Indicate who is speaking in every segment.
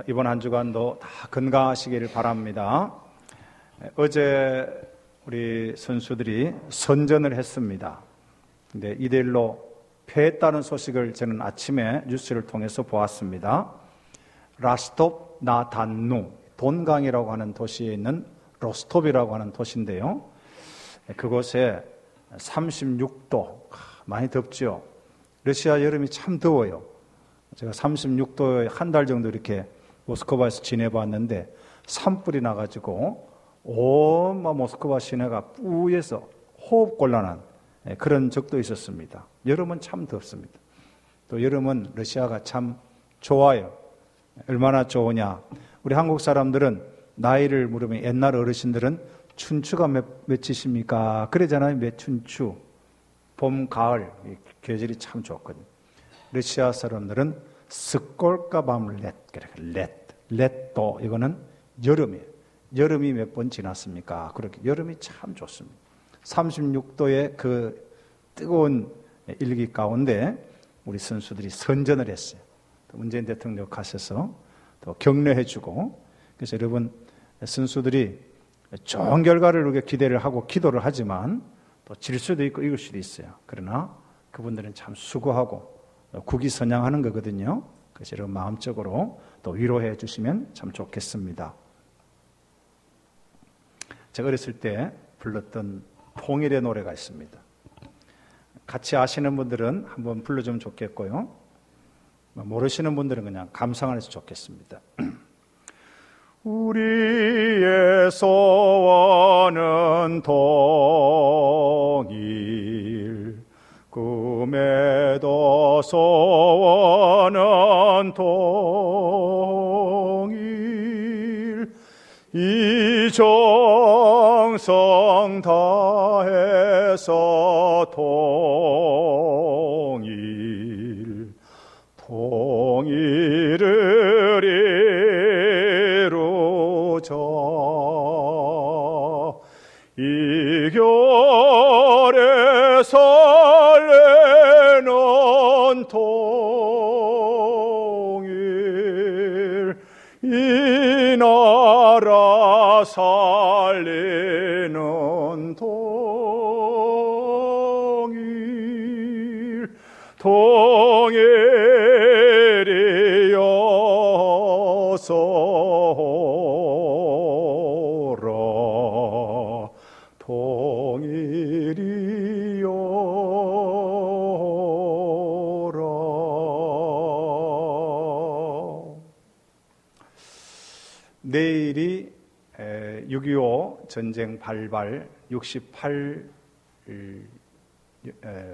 Speaker 1: 이번 한 주간도 다 건강하시기를 바랍니다. 어제 우리 선수들이 선전을 했습니다. 근데 2대1로 패했다는 소식을 저는 아침에 뉴스를 통해서 보았습니다. 라스톱 나 단누, 돈강이라고 하는 도시에 있는 로스톱이라고 하는 도시인데요. 그곳에 36도, 많이 덥죠. 러시아 여름이 참 더워요. 제가 36도에 한 달 정도 이렇게 모스크바에서 지내봤는데 산불이 나가지고 온 모스크바 시내가 뿌여서 호흡곤란한 그런 적도 있었습니다. 여름은 참 덥습니다. 또 여름은 러시아가 참 좋아요. 얼마나 좋으냐. 우리 한국 사람들은 나이를 물으면 옛날 어르신들은 춘추가 몇이십니까? 그러잖아요. 몇 춘추. 봄, 가을 계절이 참 좋거든요. 러시아 사람들은 스콜까 밤렛, 렛도 이거는 여름이에요. 여름이 몇 번 지났습니까? 그렇게 여름이 참 좋습니다. 36도의 그 뜨거운 일기 가운데 우리 선수들이 선전을 했어요. 문재인 대통령 가셔서 또 격려해주고, 그래서 여러분 선수들이 좋은 결과를 우리가 기대를 하고 기도를 하지만 또 질 수도 있고 이길 수도 있어요. 그러나 그분들은 참 수고하고 국위선양하는 거거든요. 그래서 여러분 마음적으로 또 위로해 주시면 참 좋겠습니다. 제가 어렸을 때 불렀던 통일의 노래가 있습니다. 같이 아시는 분들은 한번 불러주면 좋겠고요. 모르시는 분들은 그냥 감상을 해서 좋겠습니다. 우리의 소원은 통일, 꿈에도 소원은 통일, 이 정성 다해서 통일을 이루자. 이 겨울에 설레는 통일, 이 나라 살리는 통일, 통일이어서라, 통일이어라. 내일이 6.25 전쟁 발발 68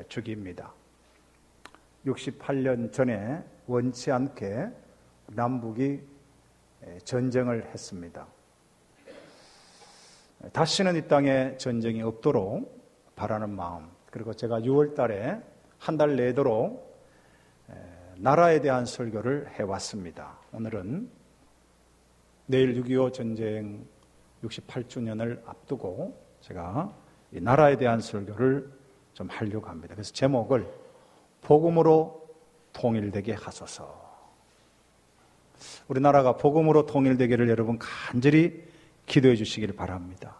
Speaker 1: 주기입니다. 68년 전에 원치 않게 남북이 전쟁을 했습니다. 다시는 이 땅에 전쟁이 없도록 바라는 마음, 그리고 제가 6월 달에 한 달 내도록 나라에 대한 설교를 해왔습니다. 오늘은 내일 6.25 전쟁 68주년을 앞두고 제가 이 나라에 대한 설교를 좀 하려고 합니다. 그래서 제목을 복음으로 통일되게 하소서. 우리나라가 복음으로 통일되기를 여러분 간절히 기도해 주시기를 바랍니다.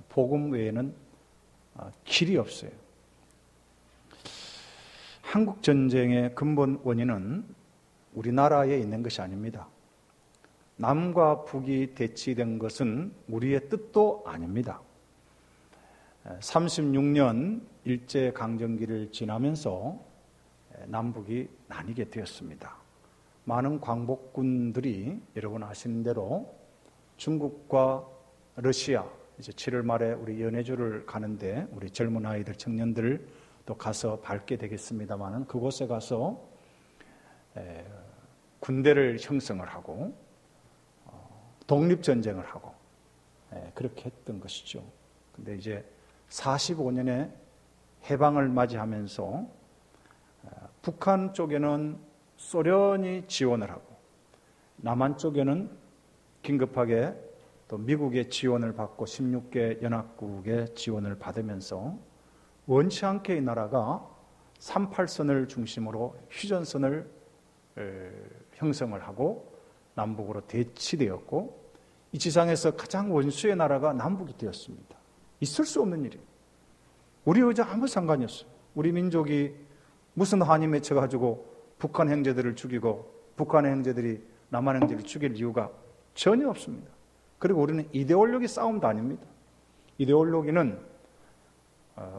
Speaker 1: 복음 외에는 길이 없어요. 한국 전쟁의 근본 원인은 우리나라에 있는 것이 아닙니다. 남과 북이 대치된 것은 우리의 뜻도 아닙니다. 36년 일제강점기를 지나면서 남북이 나뉘게 되었습니다. 많은 광복군들이 여러분 아시는 대로 중국과 러시아, 이제 7월 말에 우리 연해주를 가는데 우리 젊은 아이들, 청년들 또 가서 밟게 되겠습니다만은 그곳에 가서 군대를 형성을 하고 독립전쟁을 하고 그렇게 했던 것이죠. 근데 이제 45년에 해방을 맞이하면서 북한 쪽에는 소련이 지원을 하고 남한 쪽에는 긴급하게 또 미국의 지원을 받고 16개 연합국의 지원을 받으면서 원치 않게 이 나라가 38선을 중심으로 휴전선을 형성을 하고 남북으로 대치되었고 이 지상에서 가장 원수의 나라가 남북이 되었습니다. 있을 수 없는 일이에요. 우리 의자 아무 상관이 없어요. 우리 민족이 무슨 한이 맺혀가지고 북한 형제들을 죽이고 북한의 형제들이 남한 형제를 죽일 이유가 전혀 없습니다. 그리고 우리는 이데올로기 싸움도 아닙니다. 이데올로기는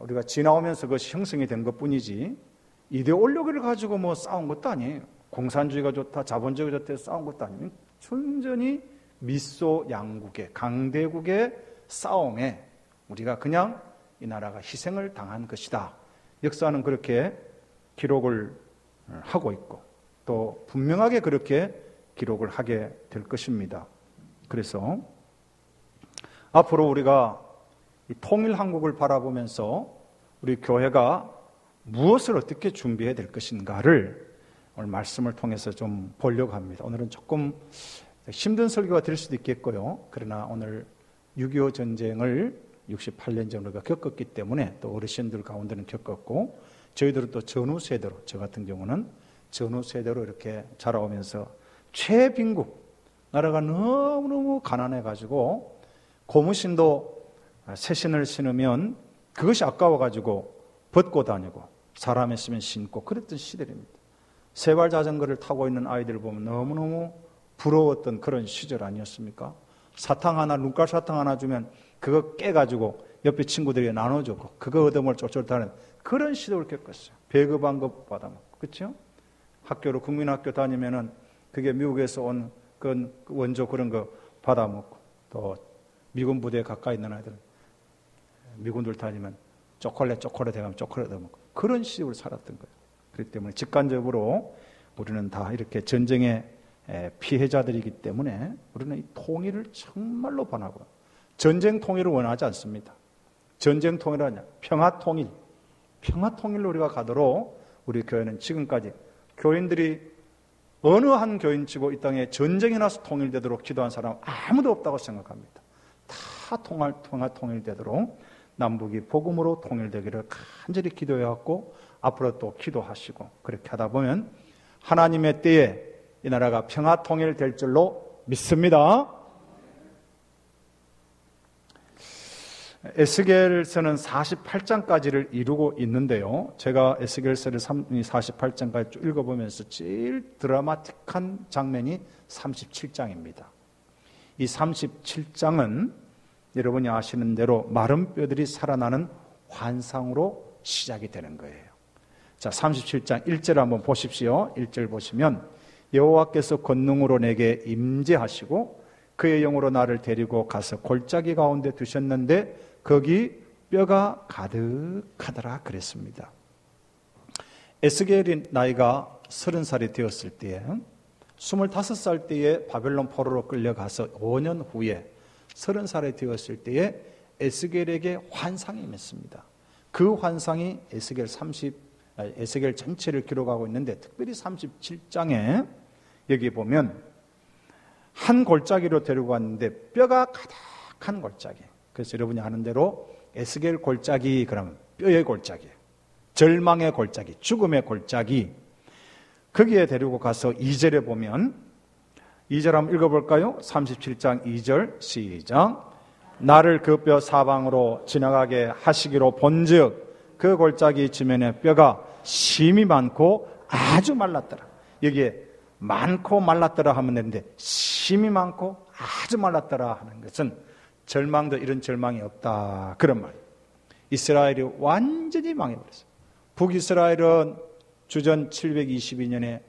Speaker 1: 우리가 지나오면서 그것이 형성이 된 것뿐이지 이데올로기를 가지고 뭐 싸운 것도 아니에요. 공산주의가 좋다, 자본주의가 좋다 해서 싸운 것도 아니에요. 순전히 미소 양국의 강대국의 싸움에 우리가 그냥 이 나라가 희생을 당한 것이다. 역사는 그렇게 기록을 하고 있고 또 분명하게 그렇게 기록을 하게 될 것입니다. 그래서 앞으로 우리가 이 통일 한국을 바라보면서 우리 교회가 무엇을 어떻게 준비해야 될 것인가를 오늘 말씀을 통해서 좀 보려고 합니다. 오늘은 조금 힘든 설교가 될 수도 있겠고요. 그러나 오늘 6.25 전쟁을 68년 전에 우리가 겪었기 때문에 또 어르신들 가운데는 겪었고 저희들은 또 전후 세대로, 저 같은 경우는 전후 세대로 이렇게 자라오면서 최빈국, 나라가 너무너무 가난해가지고 고무신도 새신을 신으면 그것이 아까워가지고 벗고 다니고 사람 있으면 신고 그랬던 시절입니다. 세발 자전거를 타고 있는 아이들을 보면 너무너무 부러웠던 그런 시절 아니었습니까? 사탕 하나, 눈깔 사탕 하나 주면 그거 깨가지고 옆에 친구들이 나눠주고 그거 얻어먹을 쫄쫄다는 그런 시절을 겪었어요. 배급한 것 받아먹고, 그렇죠? 학교로 국민학교 다니면은 그게 미국에서 온 그 원조 그런 거 받아먹고 또 미군 부대에 가까이 있는 아이들은 미군들 다니면 초콜릿 해가면 초콜릿 얻어먹고 그런 시절을 살았던 거예요. 그렇기 때문에 직관적으로 우리는 다 이렇게 전쟁의 피해자들이기 때문에 우리는 이 통일을 정말로 원하고 전쟁 통일을 원하지 않습니다. 전쟁 통일은 아니야. 평화 통일로 우리가 가도록 우리 교회는 지금까지 교인들이 어느 한 교인치고 이 땅에 전쟁이 나서 통일되도록 기도한 사람 아무도 없다고 생각합니다. 다 평화 통일되도록 남북이 복음으로 통일되기를 간절히 기도해왔고 앞으로 또 기도하시고 그렇게 하다 보면 하나님의 때에 이 나라가 평화 통일될 줄로 믿습니다. 에스겔서는 48장까지를 이루고 있는데요. 제가 에스겔서를 48장까지 쭉 읽어보면서 제일 드라마틱한 장면이 37장입니다. 이 37장은 여러분이 아시는 대로 마른 뼈들이 살아나는 환상으로 시작이 되는 거예요. 자, 37장 1절 한번 보십시오. 1절 보시면 여호와께서 권능으로 내게 임재하시고 그의 영으로 나를 데리고 가서 골짜기 가운데 두셨는데 거기 뼈가 가득하더라 그랬습니다. 에스겔이 나이가 30살이 되었을 때에 25살 때에 바벨론 포로로 끌려가서 5년 후에 30살이 되었을 때에 에스겔에게 환상이 임했습니다. 그 환상이 에스겔 전체를 기록하고 있는데 특별히 37장에 여기 보면 한 골짜기로 데리고 갔는데 뼈가 가득한 골짜기. 그래서 여러분이 아는 대로 에스겔 골짜기 그러면 뼈의 골짜기, 절망의 골짜기, 죽음의 골짜기. 거기에 데리고 가서 2절에 보면 2절 한번 읽어볼까요? 37장 2절 시작. 나를 그 뼈 사방으로 지나가게 하시기로 본즉 그 골짜기 지면에 뼈가 심이 많고 아주 말랐더라. 여기에 많고 말랐더라 하면 되는데 심이 많고 아주 말랐더라 하는 것은 절망도 이런 절망이 없다 그런 말이에요. 이스라엘이 완전히 망해버렸어요. 북이스라엘은 주전 722년에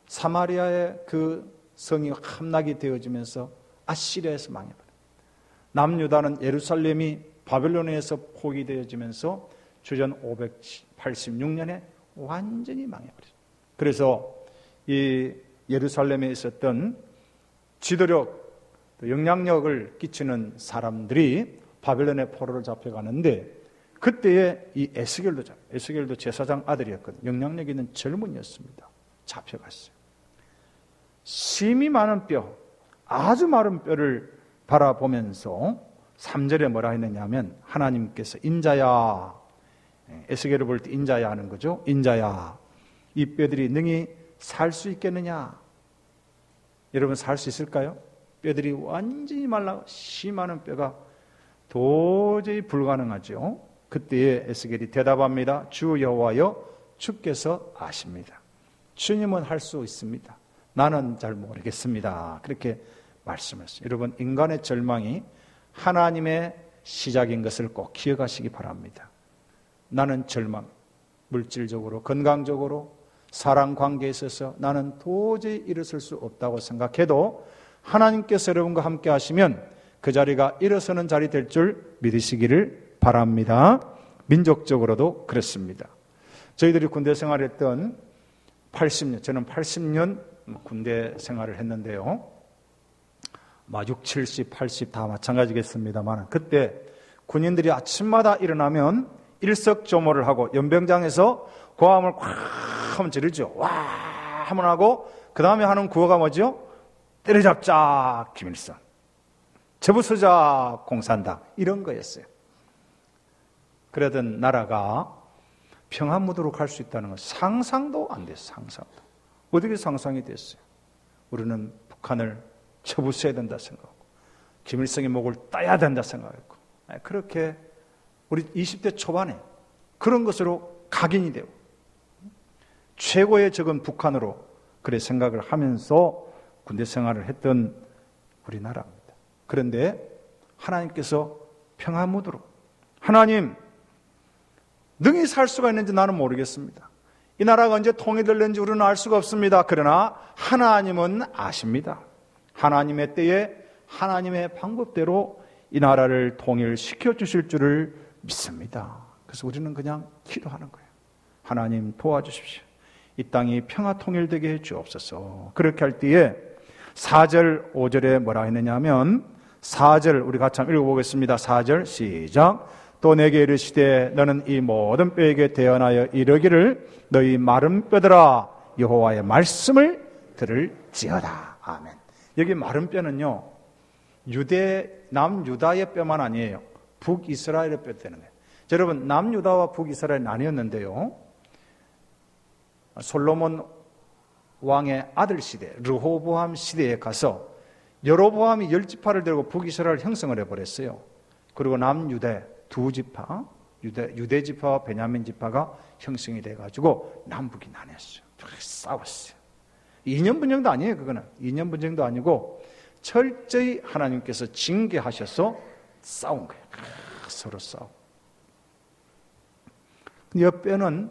Speaker 1: 사마리아의 그 성이 함락이 되어지면서 아시리아에서 망해버려요. 남유다는 예루살렘이 바벨론에서 포기되어지면서 주전 586년에 완전히 망해버렸어요. 그래서 이 예루살렘에 있었던 지도력, 영향력을 끼치는 사람들이 바벨론의 포로를 잡혀가는데 그때에 이 에스겔도 제사장 아들이었거든요. 영향력 있는 젊은이였습니다. 잡혀갔어요. 심이 많은 뼈, 아주 마른 뼈를 바라보면서 3절에 뭐라 했느냐 하면 하나님께서 인자야, 에스겔을 볼 때 인자야 하는 거죠. 인자야, 이 뼈들이 능히 살 수 있겠느냐? 여러분 살 수 있을까요? 뼈들이 완전히 말라 심하는 뼈가 도저히 불가능하죠. 그때에 에스겔이 대답합니다. 주 여호와여, 주께서 아십니다. 주님은 할 수 있습니다. 나는 잘 모르겠습니다. 그렇게 말씀했어요. 여러분, 인간의 절망이 하나님의 시작인 것을 꼭 기억하시기 바랍니다. 나는 절망, 물질적으로, 건강적으로, 사랑 관계에 있어서 나는 도저히 일어설 수 없다고 생각해도 하나님께서 여러분과 함께 하시면 그 자리가 일어서는 자리 될 줄 믿으시기를 바랍니다. 민족적으로도 그렇습니다. 저희들이 군대 생활했던 80년, 저는 80년 군대 생활을 했는데요. 6, 70, 80 다 마찬가지겠습니다만 그때 군인들이 아침마다 일어나면 일석조모를 하고 연병장에서 고함을 콱 하면 지르죠. 와 하면 하고 그 다음에 하는 구호가 뭐죠? 때려잡자 김일성, 저부서자 공산당, 이런 거였어요. 그러던 나라가 평화무드로 갈 수 있다는 건 상상도 안 됐어요. 상상도. 어떻게 상상이 됐어요? 우리는 북한을 쳐부숴야 된다 생각하고 김일성의 목을 따야 된다 생각했고, 그렇게 우리 20대 초반에 그런 것으로 각인이 되고 최고의 적은 북한으로 그래 생각을 하면서 군대 생활을 했던 우리나라입니다. 그런데 하나님께서 평화무드로, 하나님 능히 살 수가 있는지 나는 모르겠습니다. 이 나라가 언제 통일될는지 우리는 알 수가 없습니다. 그러나 하나님은 아십니다. 하나님의 때에 하나님의 방법대로 이 나라를 통일시켜 주실 줄을 믿습니다. 그래서 우리는 그냥 기도하는 거예요. 하나님 도와주십시오. 이 땅이 평화 통일되게 해 주옵소서. 그렇게 할 때에 4절, 5절에 뭐라 했느냐 하면 4절 우리 같이 한번 읽어보겠습니다. 4절 시작. 또 내게 이르시되 너는 이 모든 뼈에게 대언하여 이르기를 너희 마른 뼈들아 여호와의 말씀을 들을지어다. 아멘. 여기 마른 뼈는요 남유다의 뼈만 아니에요. 북이스라엘의 뼈 되는 거예요. 여러분, 남유다와 북이스라엘 나뉘었는데요, 솔로몬 왕의 아들 시대, 르호보암 시대에 가서 여로보암이 10지파를 들고 북이스라엘을 형성을 해버렸어요. 그리고 남유대 두 지파, 유대 지파와 베냐민 지파가 형성이 돼가지고 남북이 나뉘었어요. 싸웠어요. 2년 분쟁도 아니에요. 그거는 2년 분쟁도 아니고 철저히 하나님께서 징계하셔서 싸운 거예요. 서로 싸우고. 이 뼈는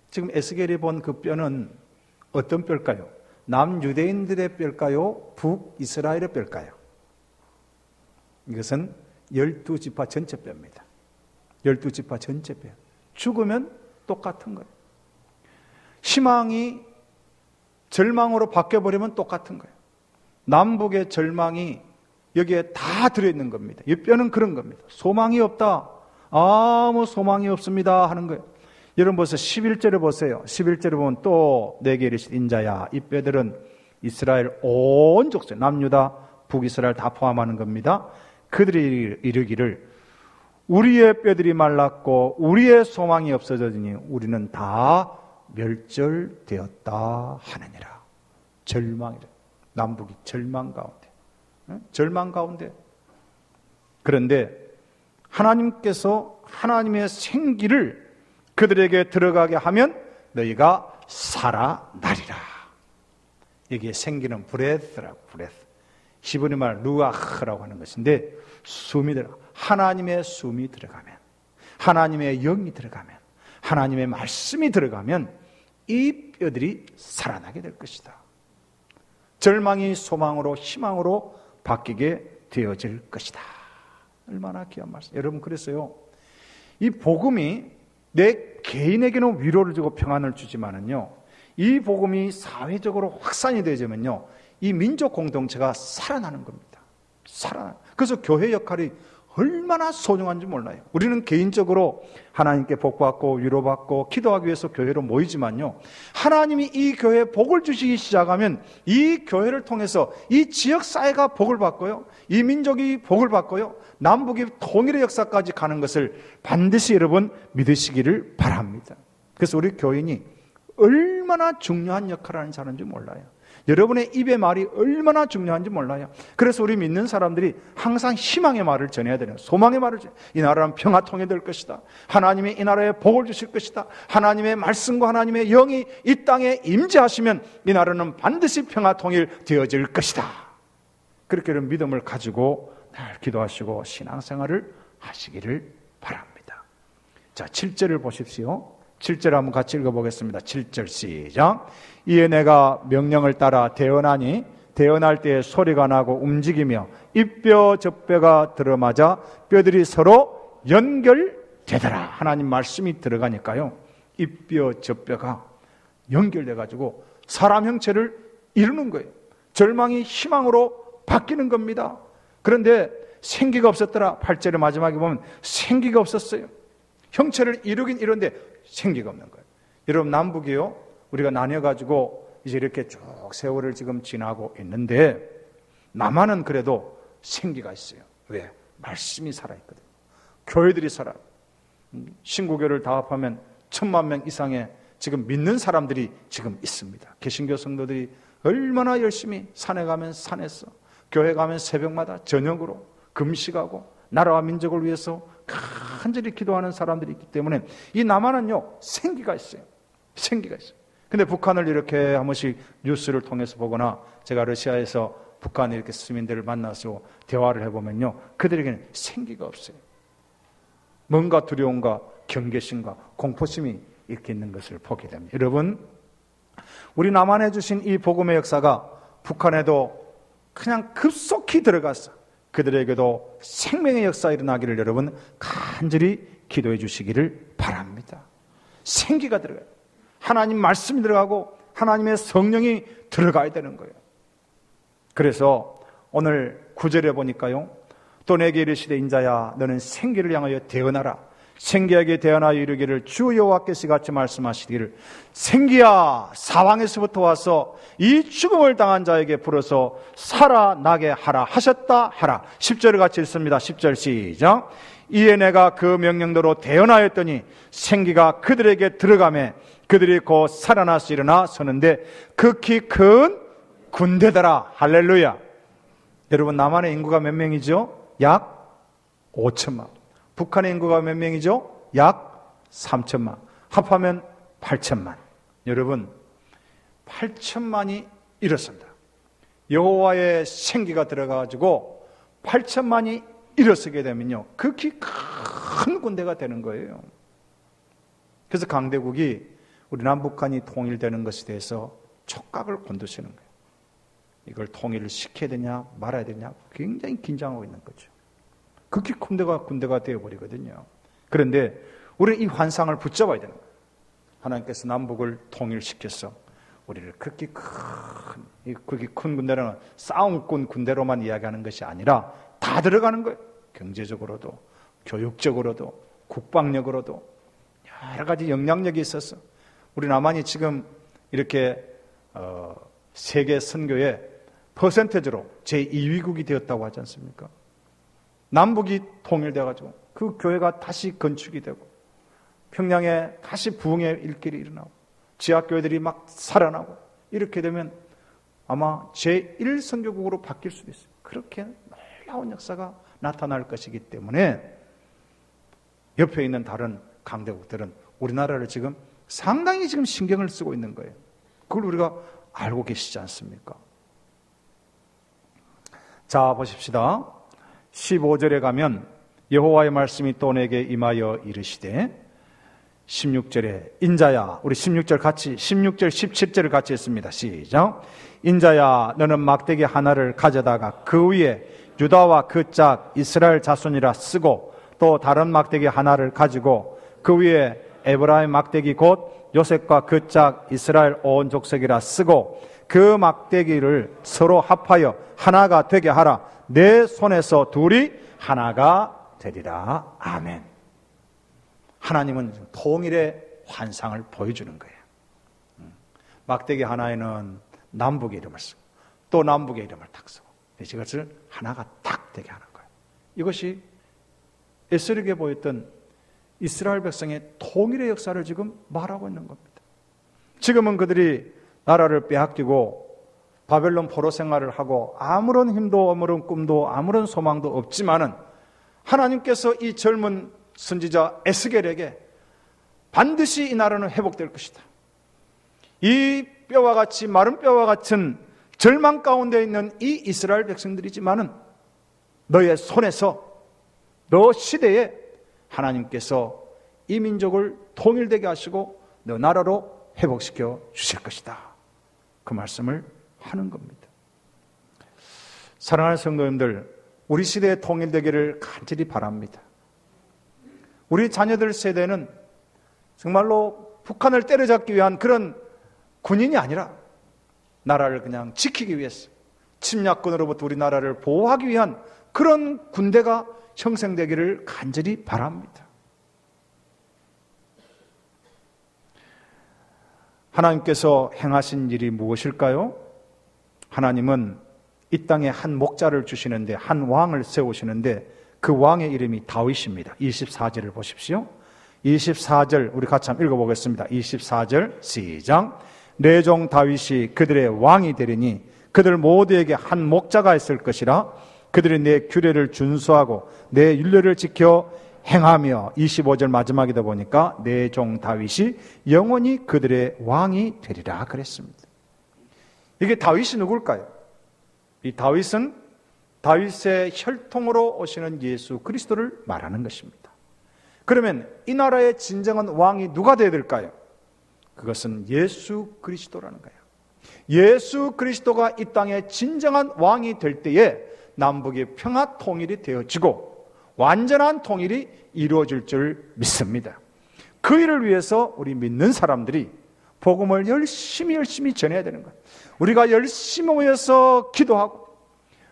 Speaker 1: 지금 에스겔이 본 그 뼈는 어떤 뼈일까요? 남유대인들의 뼈일까요? 북이스라엘의 뼈일까요? 이것은 12지파 전체 뼈입니다. 12지파 전체 뼈. 죽으면 똑같은 거예요. 희망이 절망으로 바뀌어버리면 똑같은 거예요. 남북의 절망이 여기에 다 들어있는 겁니다. 이 뼈는 그런 겁니다. 소망이 없다, 아무 소망이 없습니다 하는 거예요. 여러분 벌써 11절에 보세요. 11절에 보면 또 내게 이르시되 인자야, 이 뼈들은 이스라엘 온 족속, 남유다 북이스라엘 다 포함하는 겁니다. 그들이 이르기를 우리의 뼈들이 말랐고 우리의 소망이 없어졌으니 우리는 다 멸절되었다 하느니라. 절망이래. 남북이 절망 가운데, 절망 가운데. 그런데 하나님께서 하나님의 생기를 그들에게 들어가게 하면 너희가 살아나리라. 여기에 생기는 브레스라고, 브레스. 히브리 말 루아흐라고 하는 것인데 숨이 들어가, 하나님의 숨이 들어가면, 하나님의 영이 들어가면, 하나님의 말씀이 들어가면 이 뼈들이 살아나게 될 것이다. 절망이 소망으로, 희망으로 바뀌게 되어질 것이다. 얼마나 귀한 말씀. 여러분, 그랬어요. 이 복음이 내 개인에게는 위로를 주고 평안을 주지만은요, 이 복음이 사회적으로 확산이 되자면요, 이 민족 공동체가 살아나는 겁니다. 그래서 교회 역할이 얼마나 소중한지 몰라요. 우리는 개인적으로 하나님께 복받고 위로받고 기도하기 위해서 교회로 모이지만요, 하나님이 이 교회에 복을 주시기 시작하면 이 교회를 통해서 이 지역사회가 복을 받고요, 이 민족이 복을 받고요, 남북이 통일의 역사까지 가는 것을 반드시 여러분 믿으시기를 바랍니다. 그래서 우리 교인이 얼마나 중요한 역할을 하는지 아는지 몰라요. 여러분의 입의 말이 얼마나 중요한지 몰라요. 그래서 우리 믿는 사람들이 항상 희망의 말을 전해야 되는, 소망의 말을 전해야 돼요. 이 나라는 평화통이 될 것이다. 하나님이 이 나라에 복을 주실 것이다. 하나님의 말씀과 하나님의 영이 이 땅에 임재하시면 이 나라는 반드시 평화통일 되어질 것이다. 그렇게 믿음을 가지고 늘 기도하시고 신앙생활을 하시기를 바랍니다. 자, 7절을 보십시오. 7절 한번 같이 읽어보겠습니다. 7절 시작. 이에 내가 명령을 따라 대언하니 대언할 때에 소리가 나고 움직이며 입뼈 젖뼈가 들어맞아 뼈들이 서로 연결되더라. 하나님 말씀이 들어가니까요, 입뼈 젖뼈가 연결돼 가지고 사람 형체를 이루는 거예요. 절망이 희망으로 바뀌는 겁니다. 그런데 생기가 없었더라. 8절의 마지막에 보면 생기가 없었어요. 형체를 이루긴 이루는데 생기가 없는 거예요. 여러분, 남북이요, 우리가 나뉘어가지고 이제 이렇게 쭉 세월을 지금 지나고 있는데 남한은 그래도 생기가 있어요. 왜? 말씀이 살아있거든요. 교회들이 살아요. 신구교를 다 합하면 1000만 명 이상의 지금 믿는 사람들이 지금 있습니다. 개신교 성도들이 얼마나 열심히 산에 가면 산에서, 교회 가면 새벽마다 저녁으로 금식하고 나라와 민족을 위해서 간절히 기도하는 사람들이 있기 때문에 이 남한은요, 생기가 있어요. 생기가 있어요. 근데 북한을 이렇게 한 번씩 뉴스를 통해서 보거나 제가 러시아에서 북한의 이렇게 시민들을 만나서 대화를 해보면요, 그들에게는 생기가 없어요. 뭔가 두려움과 경계심과 공포심이 이렇게 있는 것을 보게 됩니다. 여러분, 우리 남한에 주신 이 복음의 역사가 북한에도 그냥 급속히 들어갔어. 그들에게도 생명의 역사가 일어나기를 여러분 간절히 기도해 주시기를 바랍니다. 생기가 들어가요. 하나님 말씀이 들어가고 하나님의 성령이 들어가야 되는 거예요. 그래서 오늘 9절에 보니까요, 또 내게 이르시되 인자야 너는 생기를 향하여 대언하라. 생기에게 대언하여 이르기를 주 여호와께서 같이 말씀하시기를 생기야 사방에서부터 와서 이 죽음을 당한 자에게 불어서 살아나게 하라 하셨다 하라. 10절을 같이 읽습니다. 10절 시작. 이에 내가 그 명령대로 대언하였더니 생기가 그들에게 들어가매 그들이 곧 살아나서 일어나 서는데 극히 큰 군대더라. 할렐루야. 여러분, 남한의 인구가 몇 명이죠? 약 5천만. 북한의 인구가 몇 명이죠? 약 3천만. 합하면 8천만. 여러분, 8천만이 일어섭니다. 여호와의 생기가 들어가가지고 8천만이 일어서게 되면요, 극히 큰 군대가 되는 거예요. 그래서 강대국이 우리 남북한이 통일되는 것에 대해서 촉각을 곤두세우는 거예요. 이걸 통일을 시켜야 되냐 말아야 되냐 굉장히 긴장하고 있는 거죠. 극히 군대가 되어버리거든요. 그런데 우리는 이 환상을 붙잡아야 되는 거예요. 하나님께서 남북을 통일시켜서 우리를 극히 큰 군대라는 싸움꾼 군대로만 이야기하는 것이 아니라 다 들어가는 거예요. 경제적으로도 교육적으로도 국방력으로도 여러 가지 영향력이 있어서 우리 남한이 지금 이렇게 세계 선교의 퍼센테이지로 제2위국이 되었다고 하지 않습니까? 남북이 통일되어가지고 그 교회가 다시 건축이 되고 평양에 다시 부흥의 일길이 일어나고 지하교회들이 막 살아나고 이렇게 되면 아마 제1선교국으로 바뀔 수도 있어요. 그렇게 놀라운 역사가 나타날 것이기 때문에 옆에 있는 다른 강대국들은 우리나라를 지금 상당히 지금 신경을 쓰고 있는 거예요. 그걸 우리가 알고 계시지 않습니까? 자, 보십시다. 15절에 가면 여호와의 말씀이 또 내게 임하여 이르시되 16절에 인자야, 우리 16절 17절을 같이 했습니다. 시작. 인자야 너는 막대기 하나를 가져다가 그 위에 유다와 그 짝 이스라엘 자손이라 쓰고 또 다른 막대기 하나를 가지고 그 위에 에브라임 막대기 곧 요셉과 그 짝 이스라엘 온 족속이라 쓰고 그 막대기를 서로 합하여 하나가 되게 하라. 내 손에서 둘이 하나가 되리라. 아멘. 하나님은 통일의 환상을 보여주는 거예요. 막대기 하나에는 남북의 이름을 쓰고 또 남북의 이름을 탁 쓰고 이것을 하나가 딱 되게 하는 거예요. 이것이 에스겔에게 보였던 이스라엘 백성의 통일의 역사를 지금 말하고 있는 겁니다. 지금은 그들이 나라를 빼앗기고 바벨론 포로 생활을 하고 아무런 힘도 아무런 꿈도 아무런 소망도 없지만은 하나님께서 이 젊은 선지자 에스겔에게 반드시 이 나라는 회복될 것이다. 이 뼈와 같이 마른 뼈와 같은 절망 가운데 있는 이 이스라엘 백성들이지만은 너의 손에서 너 시대에 하나님께서 이 민족을 통일되게 하시고 너 나라로 회복시켜 주실 것이다. 그 말씀을 하는 겁니다. 사랑하는 성도님들, 우리 시대의 통일되기를 간절히 바랍니다. 우리 자녀들 세대는 정말로 북한을 때려잡기 위한 그런 군인이 아니라 나라를 그냥 지키기 위해서 침략군으로부터 우리 나라를 보호하기 위한 그런 군대가 형성되기를 간절히 바랍니다. 하나님께서 행하신 일이 무엇일까요? 하나님은 이 땅에 한 목자를 주시는데, 한 왕을 세우시는데 그 왕의 이름이 다윗입니다. 24절을 보십시오. 24절 우리 같이 한번 읽어보겠습니다. 24절 시작. 내 종 다윗이 그들의 왕이 되리니 그들 모두에게 한 목자가 있을 것이라. 그들이 내 규례를 준수하고 내 율례를 지켜 행하며, 25절 마지막이다 보니까 내 종 다윗이 영원히 그들의 왕이 되리라 그랬습니다. 이게 다윗이 누굴까요? 이 다윗은 다윗의 혈통으로 오시는 예수 그리스도를 말하는 것입니다. 그러면 이 나라의 진정한 왕이 누가 되어야 될까요? 그것은 예수 그리스도라는 거예요. 예수 그리스도가 이 땅의 진정한 왕이 될 때에 남북의 평화 통일이 되어지고 완전한 통일이 이루어질 줄 믿습니다. 그 일을 위해서 우리 믿는 사람들이 복음을 열심히 전해야 되는 거예요. 우리가 열심히 모여서 기도하고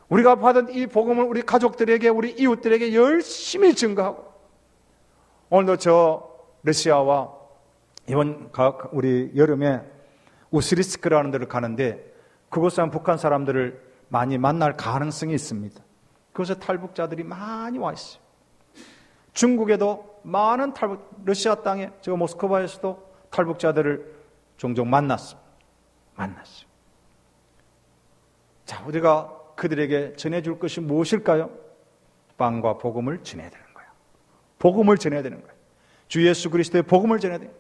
Speaker 1: 우리가 받은 이 복음을 우리 가족들에게, 우리 이웃들에게 열심히 증거하고, 오늘도 저 러시아와 이번 우리 여름에 우스리스크라는 데를 가는데 그곳에 북한 사람들을 많이 만날 가능성이 있습니다. 그곳에 탈북자들이 많이 와 있어요. 중국에도 많은 러시아 땅에, 저 모스크바에서도 탈북자들을 종종 만났어요. 자, 우리가 그들에게 전해줄 것이 무엇일까요? 빵과 복음을 전해야 되는 거예요. 복음을 전해야 되는 거예요. 주 예수 그리스도의 복음을 전해야 돼요.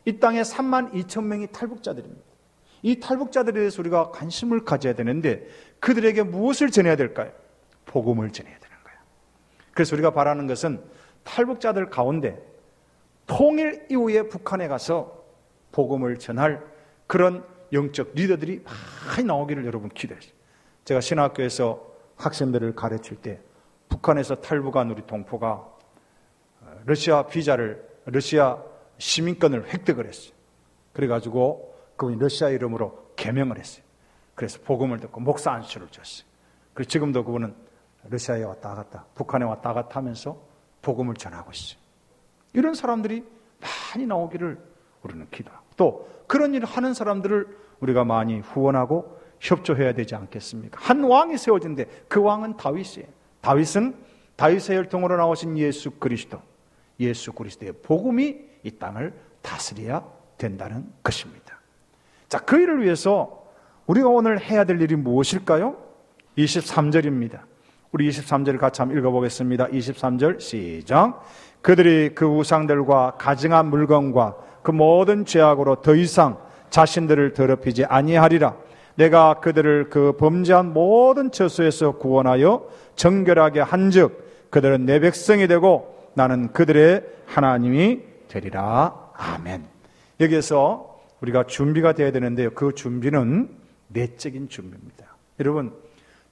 Speaker 1: 이 땅에 32,000명이 탈북자들입니다. 이 탈북자들에 대해서 우리가 관심을 가져야 되는데 그들에게 무엇을 전해야 될까요? 복음을 전해야 되는 거예요. 그래서 우리가 바라는 것은 탈북자들 가운데 통일 이후에 북한에 가서 복음을 전할 그런 영적 리더들이 많이 나오기를 여러분 기대했어요. 제가 신학교에서 학생들을 가르칠 때 북한에서 탈북한 우리 동포가 러시아 시민권을 획득을 했어요. 그래가지고 그분이 러시아 이름으로 개명을 했어요. 그래서 복음을 듣고 목사 안수를 줬어요. 그리고 지금도 그분은 러시아에 왔다 갔다, 북한에 왔다 갔다 하면서 복음을 전하고 있어요. 이런 사람들이 많이 나오기를 우리는 기도하고, 또 그런 일을 하는 사람들을 우리가 많이 후원하고 협조해야 되지 않겠습니까? 한 왕이 세워진데 그 왕은 다윗이에요. 다윗은 다윗의 혈통으로 나오신 예수 그리스도의 복음이 이 땅을 다스려야 된다는 것입니다. 자, 그 일을 위해서 우리가 오늘 해야 될 일이 무엇일까요? 23절입니다. 우리 23절을 같이 한번 읽어보겠습니다. 23절 시작. 그들이 그 우상들과 가증한 물건과 그 모든 죄악으로 더 이상 자신들을 더럽히지 아니하리라. 내가 그들을 그 범죄한 모든 처소에서 구원하여 정결하게 한즉 그들은 내 백성이 되고 나는 그들의 하나님이 되리라. 아멘. 여기에서 우리가 준비가 되어야 되는데요. 그 준비는 내적인 준비입니다. 여러분,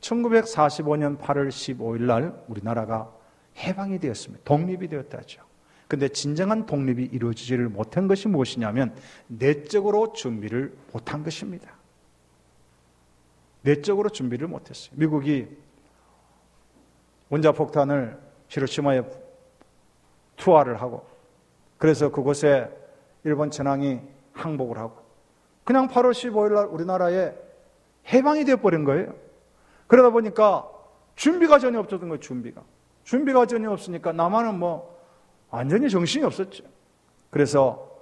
Speaker 1: 1945년 8월 15일 날 우리나라가 해방이 되었습니다. 독립이 되었다죠. 그런데 진정한 독립이 이루어지지를 못한 것이 무엇이냐면 내적으로 준비를 못한 것입니다. 내적으로 준비를 못했어요. 미국이 원자폭탄을 히로시마에 투하를 하고, 그래서 그곳에 일본 전황이 항복을 하고 그냥 8월 15일 날 우리나라에 해방이 되어버린 거예요. 그러다 보니까 준비가 전혀 없었던 거예요. 준비가 전혀 없으니까 남한은 완전히 정신이 없었죠. 그래서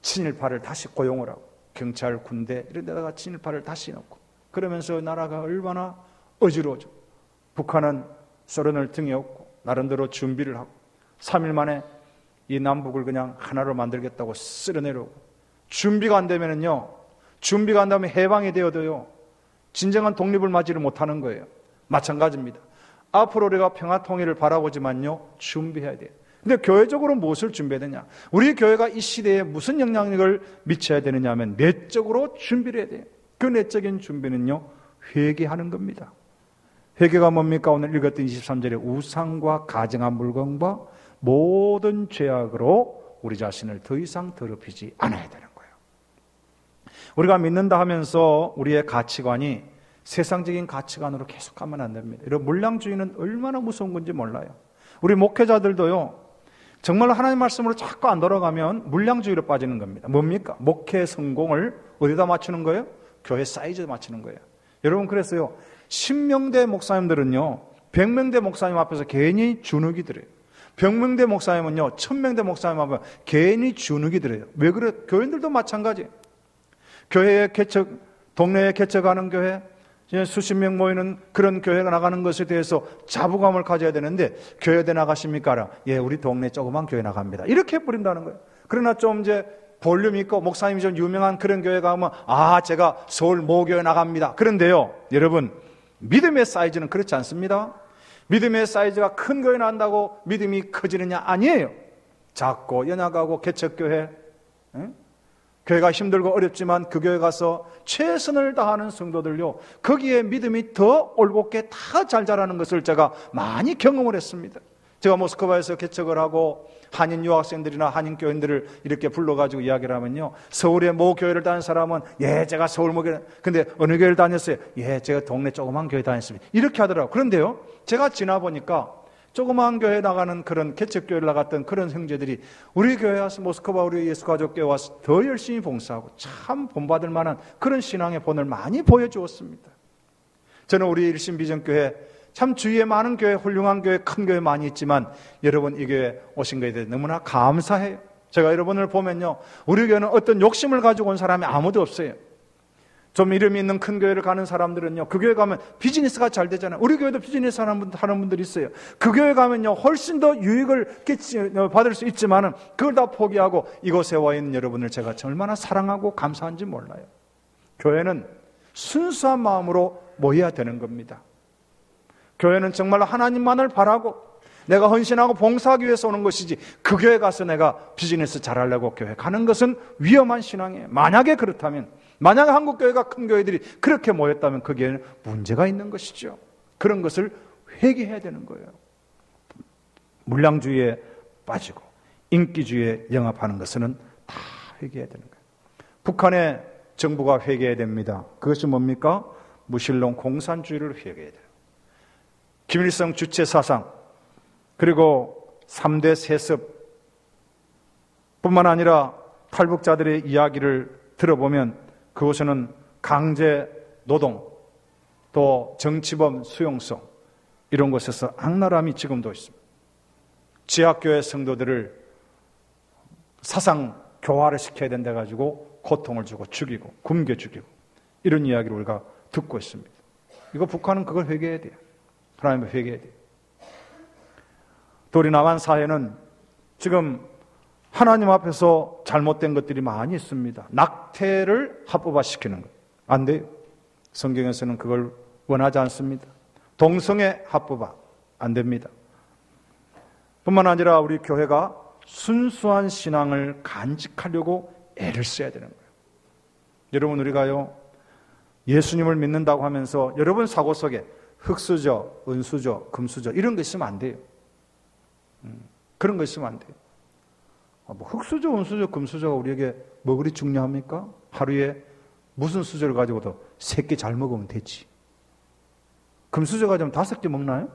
Speaker 1: 친일파를 다시 고용을 하고 경찰, 군대 이런 데다가 친일파를 다시 넣고 그러면서 나라가 얼마나 어지러워져. 북한은 소련을 등에 업고 나름대로 준비를 하고 3일 만에 이 남북을 그냥 하나로 만들겠다고 쓸어내려오고, 준비가 안 되면은요, 준비가 안 되면 해방이 되어도요 진정한 독립을 맞이를 못하는 거예요. 마찬가지입니다. 앞으로 우리가 평화 통일을 바라보지만요 준비해야 돼요. 근데 교회적으로 무엇을 준비해야 되냐? 우리 교회가 이 시대에 무슨 영향력을 미쳐야 되느냐 하면 내적으로 준비를 해야 돼요. 그 내적인 준비는요 회개하는 겁니다. 회개가 뭡니까? 오늘 읽었던 23절에 우상과 가증한 물건과 모든 죄악으로 우리 자신을 더 이상 더럽히지 않아야 되는 거예요. 우리가 믿는다 하면서 우리의 가치관이 세상적인 가치관으로 계속하면 안 됩니다. 이런 물량주의는 얼마나 무서운 건지 몰라요. 우리 목회자들도요 정말로 하나님 말씀으로 자꾸 안 돌아가면 물량주의로 빠지는 겁니다. 뭡니까? 목회 성공을 어디다 맞추는 거예요? 교회 사이즈에 맞추는 거예요. 여러분, 그랬어요. 10명대 목사님들은요 100명대 목사님 앞에서 괜히 주눅이 들어요. 100명대 목사님은요 1000명대 목사님 앞에 괜히 주눅이 들어요. 왜 그래? 교인들도 마찬가지예요. 교회에 개척, 동네에 개척하는 교회, 수십 명 모이는 그런 교회가 나가는 것에 대해서 자부감을 가져야 되는데, 교회에 나가십니까? 예, 우리 동네 조그만 교회 나갑니다. 이렇게 해버린다는 거예요. 그러나 좀 이제 볼륨 있고 목사님이 좀 유명한 그런 교회 가면, 제가 서울 모교회 나갑니다. 그런데요, 여러분, 믿음의 사이즈는 그렇지 않습니다. 믿음의 사이즈가 큰 교회 나간다고 믿음이 커지느냐? 아니에요. 작고 연약하고 개척교회, 교회가 힘들고 어렵지만 그 교회 가서 최선을 다하는 성도들요, 거기에 믿음이 더 올곧게 다 잘 자라는 것을 제가 많이 경험을 했습니다. 제가 모스크바에서 개척을 하고 한인 유학생들이나 한인 교인들을 이렇게 불러가지고 이야기를 하면요, 서울의 모 교회를 다닌 사람은 예, 제가 서울 모 교회, 근데 어느 교회를 다녔어요? 예, 제가 동네 조그만 교회 다녔습니다. 이렇게 하더라고요. 그런데요, 제가 지나보니까 조그마한 교회에 나가는 그런 개척교회를 나갔던 그런 형제들이 우리 교회 와서, 모스크바 우리 예수가족교회 와서 더 열심히 봉사하고 참 본받을 만한 그런 신앙의 본을 많이 보여주었습니다. 저는 우리 일신비전교회 참 주위에 많은 교회, 훌륭한 교회, 큰 교회 많이 있지만 여러분 이 교회 오신 것에 대해서 너무나 감사해요. 제가 여러분을 보면요, 우리 교회는 어떤 욕심을 가지고 온 사람이 아무도 없어요. 좀 이름이 있는 큰 교회를 가는 사람들은요, 그 교회 가면 비즈니스가 잘 되잖아요. 우리 교회도 비즈니스 하는 분들이 있어요. 그 교회 가면요 훨씬 더 유익을 받을 수 있지만은 그걸 다 포기하고 이곳에 와 있는 여러분을 제가 얼마나 사랑하고 감사한지 몰라요. 교회는 순수한 마음으로 모여야 되는 겁니다. 교회는 정말로 하나님만을 바라고 내가 헌신하고 봉사하기 위해서 오는 것이지, 그 교회 가서 내가 비즈니스 잘하려고 교회 가는 것은 위험한 신앙이에요. 만약에 그렇다면, 만약에 한국교회가 큰 교회들이 그렇게 모였다면 거기에는 문제가 있는 것이죠. 그런 것을 회개해야 되는 거예요. 물량주의에 빠지고 인기주의에 영합하는 것은 다 회개해야 되는 거예요. 북한의 정부가 회개해야 됩니다. 그것이 뭡니까? 무신론 공산주의를 회개해야 돼요. 김일성 주체 사상, 그리고 3대 세습 뿐만 아니라 탈북자들의 이야기를 들어보면 그것은 강제 노동, 또 정치범 수용소, 이런 곳에서 악랄함이 지금도 있습니다. 지하교회 성도들을 사상 교화를 시켜야 된다 가지고 고통을 주고 죽이고 굶겨 죽이고, 이런 이야기를 우리가 듣고 있습니다. 이거 북한은 그걸 회개해야 돼요. 하나님을 회개해야 돼요. 또 우리 남한 사회는 지금 하나님 앞에서 잘못된 것들이 많이 있습니다. 낙태를 합법화시키는 것, 안 돼요. 성경에서는 그걸 원하지 않습니다. 동성애 합법화, 안 됩니다. 뿐만 아니라 우리 교회가 순수한 신앙을 간직하려고 애를 써야 되는 거예요. 여러분, 우리가요 예수님을 믿는다고 하면서 여러분 사고 속에 흙수저, 은수저, 금수저 이런 거 있으면 안 돼요. 그런 거 있으면 안 돼요. 흙수저, 은수저, 금수저가 우리에게 뭐 그리 중요합니까? 하루에 무슨 수저를 가지고도 3개 잘 먹으면 되지. 금수저 가지면 5개 먹나요?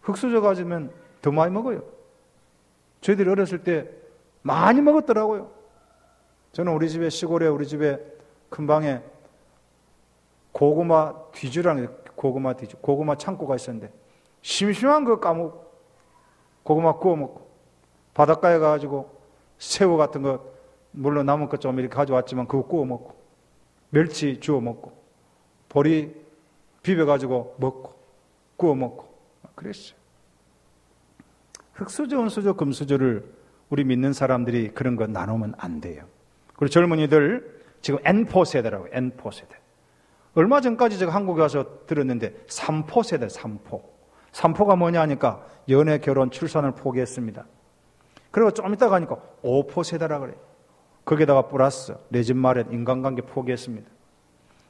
Speaker 1: 흙수저 가지면 더 많이 먹어요. 저희들이 어렸을 때 많이 먹었더라고요. 저는 우리 집에, 시골에 우리 집에 큰 방에 고구마 뒤주라는 고구마 창고가 있었는데 심심한 거 까먹고 고구마 구워 먹고, 바닷가에 가가지고 새우 같은 거 물론 남은 것 좀 이렇게 가져왔지만 그거 구워 먹고, 멸치 주워 먹고 보리 비벼가지고 먹고 구워 먹고 그랬어요. 흙수저, 은수저, 금수저를 우리 믿는 사람들이 그런 거 나누면 안 돼요. 그리고 젊은이들 지금 N포 세대라고요. N포 세대. 얼마 전까지 제가 한국에 와서 들었는데 3포 세대, 3포. 3포가 뭐냐 하니까 연애, 결혼, 출산을 포기했습니다. 그리고 좀 이따 가니까 5포 세대라 그래요. 거기다가 플러스 내 집 마련, 인간관계 포기했습니다.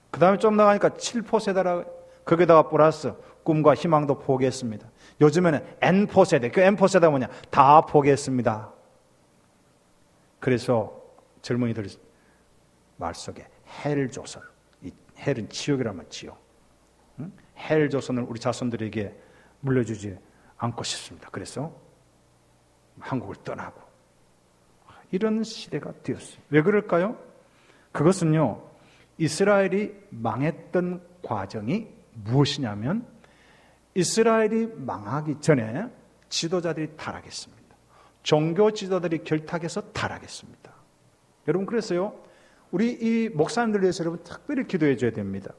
Speaker 1: 그 다음에 좀 나가니까 7포 세대라 그래요. 거기다가 플러스 꿈과 희망도 포기했습니다. 요즘에는 N포 세대, 그 N포 세대가 뭐냐? 다 포기했습니다. 그래서 젊은이들 말 속에 헬조선, 이 헬은 지옥이라면 지옥. 헬조선을 우리 자손들에게 물려주지 않고 싶습니다. 그래서 한국을 떠나고 이런 시대가 되었어요. 왜 그럴까요? 그것은요, 이스라엘이 망했던 과정이 무엇이냐면 이스라엘이 망하기 전에 지도자들이 타락했습니다. 종교 지도자들이 결탁해서 타락했습니다. 여러분, 그래서요, 우리 이 목사님들 위해서 여러분 특별히 기도해 줘야 됩니다.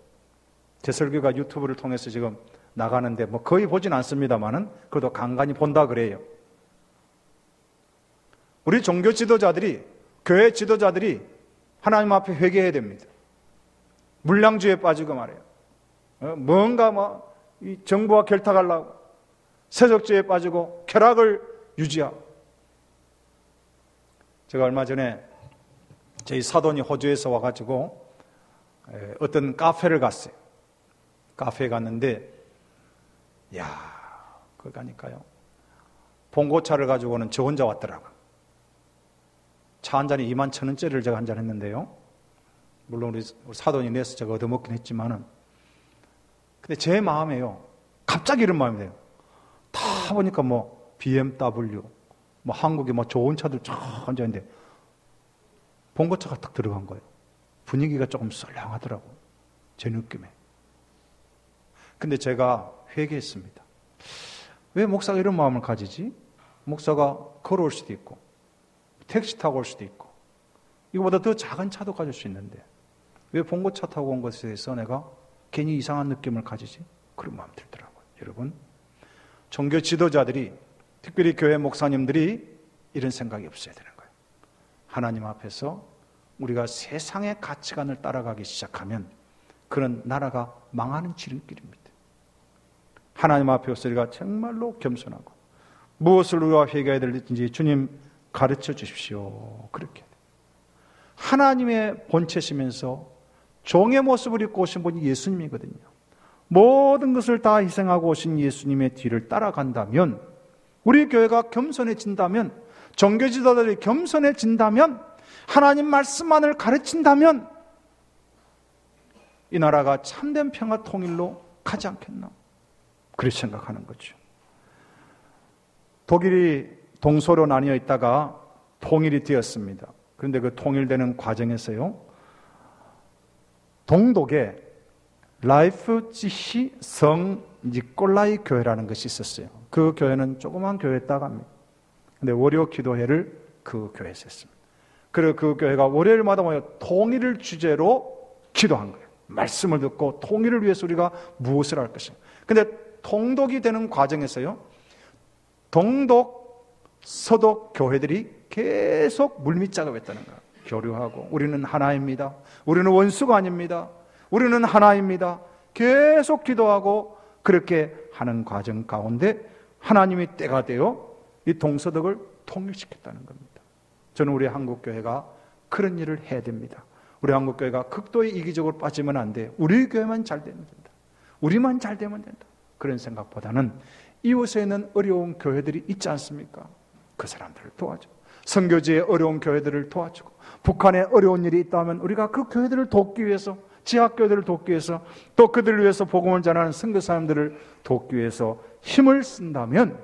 Speaker 1: 제 설교가 유튜브를 통해서 지금 나가는데 뭐 거의 보진 않습니다만은 그래도 간간히 본다 그래요. 우리 종교 지도자들이, 교회 지도자들이 하나님 앞에 회개해야 됩니다. 물량주의에 빠지고 말이에요. 뭔가 이 정부와 결탁하려고 세속주의에 빠지고 쾌락을 유지하고. 제가 얼마 전에 저희 사돈이 호주에서 와가지고 어떤 카페를 갔어요. 카페에 갔는데, 거기 가니까요, 봉고차를 가지고 오는 저 혼자 왔더라고요. 차 한 잔이 21,000원짜리를 제가 한 잔 했는데요. 물론 우리 사돈이 내서 제가 얻어먹긴 했지만은, 근데 제 마음에요, 갑자기 이런 마음이 돼요. 다 보니까 BMW, 한국에 좋은 차들 쫙 앉아있는데, 봉고차가 딱 들어간 거예요. 분위기가 조금 썰렁하더라고, 제 느낌에. 근데 제가 회개했습니다. 왜 목사가 이런 마음을 가지지? 목사가 걸어올 수도 있고, 택시 타고 올 수도 있고, 이거보다 더 작은 차도 가질 수 있는데, 왜 봉고차 타고 온 것에 대해서 내가 괜히 이상한 느낌을 가지지? 그런 마음 들더라고요. 여러분, 종교 지도자들이, 특별히 교회 목사님들이 이런 생각이 없어야 되는 거예요. 하나님 앞에서 우리가 세상의 가치관을 따라가기 시작하면 그런 나라가 망하는 지름길입니다. 하나님 앞에서 우리가 정말로 겸손하고 무엇을 우리가 회개해야 될지 주님 가르쳐 주십시오. 그렇게 하나님의 본체시면서 종의 모습을 입고 오신 분이 예수님이거든요. 모든 것을 다 희생하고 오신 예수님의 뒤를 따라간다면, 우리 교회가 겸손해진다면, 종교 지도자들이 겸손해진다면, 하나님 말씀만을 가르친다면 이 나라가 참된 평화 통일로 가지 않겠나, 그렇게 생각하는 거죠. 독일이 동서로 나뉘어 있다가 통일이 되었습니다. 그런데 그 통일되는 과정에서요, 동독에 라이프치히 성 니콜라이 교회라는 것이 있었어요. 그 교회는 조그만 교회였다고 합니다. 근데 월요 기도회를 그 교회에서 했습니다. 그리고 그 교회가 월요일마다 통일을 주제로 기도한 거예요. 말씀을 듣고 통일을 위해서 우리가 무엇을 할 것인가. 근데 통독이 되는 과정에서요, 동독, 서독 교회들이 계속 물밑작업했다는 거예요. 교류하고, 우리는 하나입니다. 우리는 원수가 아닙니다. 우리는 하나입니다. 계속 기도하고 그렇게 하는 과정 가운데 하나님이 때가 되어 이 동서독을 통일시켰다는 겁니다. 저는 우리 한국교회가 그런 일을 해야 됩니다. 우리 한국교회가 극도의 이기적으로 빠지면 안 돼요. 우리 교회만 잘 되면 된다. 우리만 잘 되면 된다. 그런 생각보다는 이웃에 있는 어려운 교회들이 있지 않습니까? 그 사람들을 도와줘. 선교지의 어려운 교회들을 도와주고, 북한에 어려운 일이 있다면 우리가 그 교회들을 돕기 위해서, 지하교회들을 돕기 위해서, 또 그들을 위해서 복음을 전하는 선교사님들을 돕기 위해서 힘을 쓴다면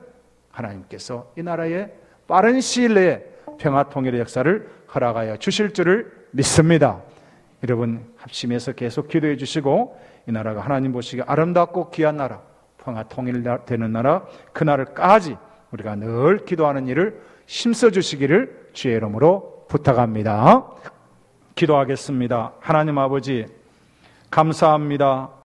Speaker 1: 하나님께서 이 나라에 빠른 시일 내에 평화 통일의 역사를 허락하여 주실 줄을 믿습니다. 여러분, 합심해서 계속 기도해 주시고, 이 나라가 하나님 보시기에 아름답고 귀한 나라, 평화 통일되는 나라, 그 날까지 우리가 늘 기도하는 일을 힘써 주시기를 주의 이름으로 부탁합니다. 기도하겠습니다. 하나님 아버지, 감사합니다.